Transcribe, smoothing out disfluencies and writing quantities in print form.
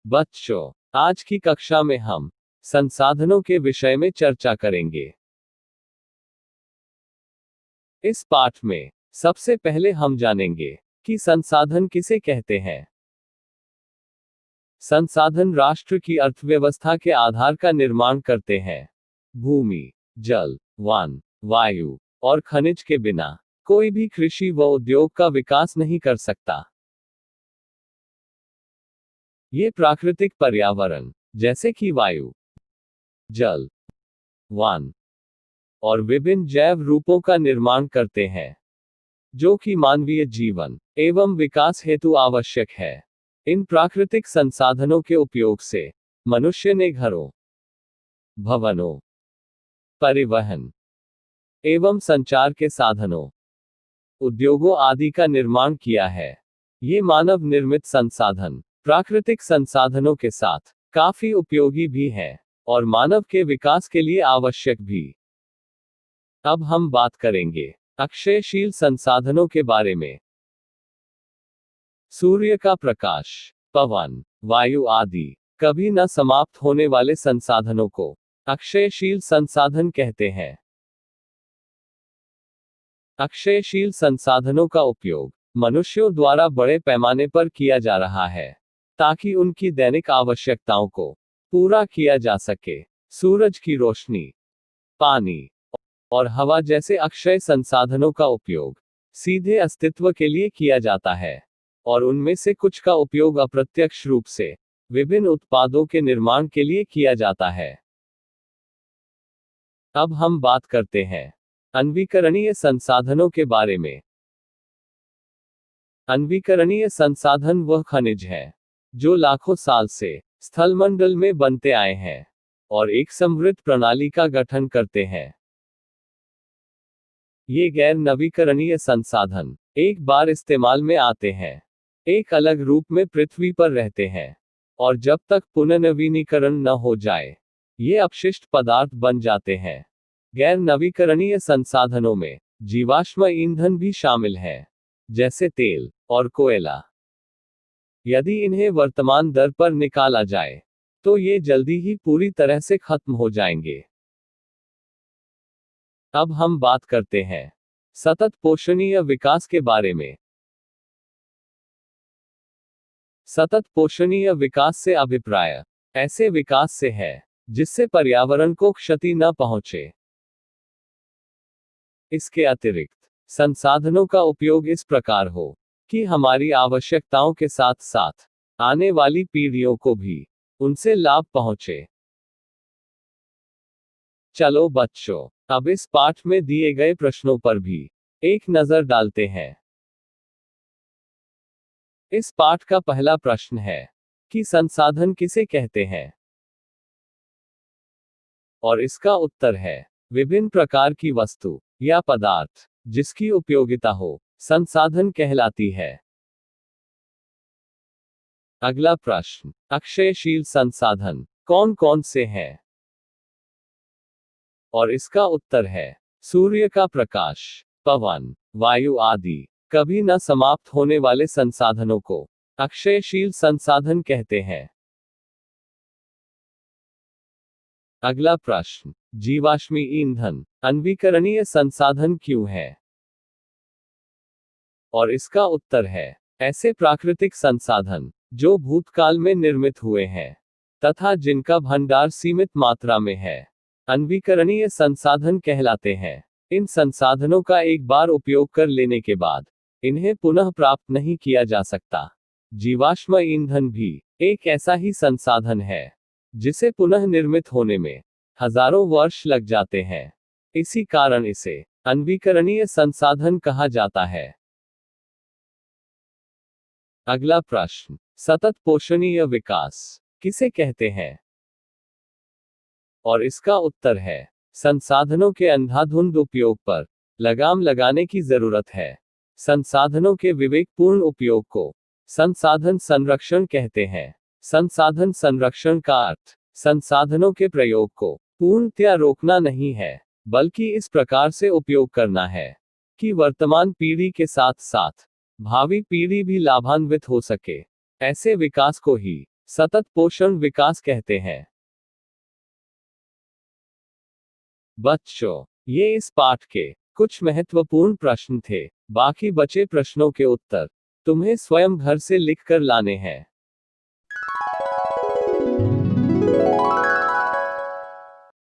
बच्चों, आज की कक्षा में हम संसाधनों के विषय में चर्चा करेंगे। इस पाठ में सबसे पहले हम जानेंगे कि संसाधन किसे कहते हैं। संसाधन राष्ट्र की अर्थव्यवस्था के आधार का निर्माण करते हैं। भूमि, जल, वन, वायु और खनिज के बिना कोई भी कृषि व उद्योग का विकास नहीं कर सकता। ये प्राकृतिक पर्यावरण, जैसे कि वायु, जल, वन और विभिन्न जैव रूपों का निर्माण करते हैं, जो कि मानवीय जीवन एवं विकास हेतु आवश्यक है। इन प्राकृतिक संसाधनों के उपयोग से मनुष्य ने घरों, भवनों, परिवहन एवं संचार के साधनों, उद्योगों आदि का निर्माण किया है। ये मानव निर्मित संसाधन प्राकृतिक संसाधनों के साथ काफी उपयोगी भी हैं और मानव के विकास के लिए आवश्यक भी। अब हम बात करेंगे अक्षयशील संसाधनों के बारे में। सूर्य का प्रकाश, पवन, वायु आदि कभी न समाप्त होने वाले संसाधनों को अक्षयशील संसाधन कहते हैं। अक्षयशील संसाधनों का उपयोग मनुष्यों द्वारा बड़े पैमाने पर किया जा रहा है, ताकि उनकी दैनिक आवश्यकताओं को पूरा किया जा सके। सूरज की रोशनी, पानी और हवा जैसे अक्षय संसाधनों का उपयोग सीधे अस्तित्व के लिए किया जाता है, और उनमें से कुछ का उपयोग अप्रत्यक्ष रूप से विभिन्न उत्पादों के निर्माण के लिए किया जाता है। अब हम बात करते हैं अनवीकरणीय संसाधनों के बारे में। अनवीकरणीय संसाधन वह खनिज है जो लाखों साल से स्थलमंडल में बनते आए हैं और एक समृद्ध प्रणाली का गठन करते हैं। ये गैर नवीकरणीय संसाधन एक बार इस्तेमाल में आते हैं, एक अलग रूप में पृथ्वी पर रहते हैं, और जब तक पुनर्नवीनीकरण न हो जाए, ये अपशिष्ट पदार्थ बन जाते हैं। गैर नवीकरणीय संसाधनों में जीवाश्म ईंधन भी शामिल है, जैसे तेल और कोयला। यदि इन्हें वर्तमान दर पर निकाला जाए, तो ये जल्दी ही पूरी तरह से खत्म हो जाएंगे। अब हम बात करते हैं सतत पोषणीय विकास के बारे में। सतत पोषणीय विकास से अभिप्राय ऐसे विकास से है जिससे पर्यावरण को क्षति न पहुंचे। इसके अतिरिक्त संसाधनों का उपयोग इस प्रकार हो कि हमारी आवश्यकताओं के साथ साथ आने वाली पीढ़ियों को भी उनसे लाभ पहुंचे। चलो बच्चों, अब इस पाठ में दिए गए प्रश्नों पर भी एक नजर डालते हैं। इस पाठ का पहला प्रश्न है कि संसाधन किसे कहते हैं, और इसका उत्तर है विभिन्न प्रकार की वस्तु या पदार्थ जिसकी उपयोगिता हो संसाधन कहलाती है। अगला प्रश्न, अक्षयशील संसाधन कौन कौन से हैं, और इसका उत्तर है सूर्य का प्रकाश, पवन, वायु आदि कभी न समाप्त होने वाले संसाधनों को अक्षयशील संसाधन कहते हैं। अगला प्रश्न, जीवाश्मी ईंधन अनवीकरणीय संसाधन क्यों है, और इसका उत्तर है ऐसे प्राकृतिक संसाधन जो भूतकाल में निर्मित हुए हैं तथा जिनका भंडार सीमित मात्रा में है, अनवीकरणीय संसाधन कहलाते हैं। इन संसाधनों का एक बार उपयोग कर लेने के बाद इन्हें पुनः प्राप्त नहीं किया जा सकता। जीवाश्म ईंधन भी एक ऐसा ही संसाधन है जिसे पुनः निर्मित होने में हजारों वर्ष लग जाते हैं। इसी कारण इसे अनवीकरणीय संसाधन कहा जाता है। अगला प्रश्न, सतत पोषणीय विकास किसे कहते हैं, और इसका उत्तर है संसाधनों के अंधाधुंध उपयोग पर लगाम लगाने की जरूरत है। संसाधनों के विवेकपूर्ण उपयोग को संसाधन संरक्षण कहते हैं। संसाधन संरक्षण का अर्थ संसाधनों के प्रयोग को पूर्णतया रोकना नहीं है, बल्कि इस प्रकार से उपयोग करना है कि वर्तमान पीढ़ी के साथ साथ भावी पीढ़ी भी लाभान्वित हो सके। ऐसे विकास को ही सतत पोषण विकास कहते हैं। बच्चों, ये इस पाठ के कुछ महत्वपूर्ण प्रश्न थे। बाकी बचे प्रश्नों के उत्तर तुम्हें स्वयं घर से लिखकर लाने हैं।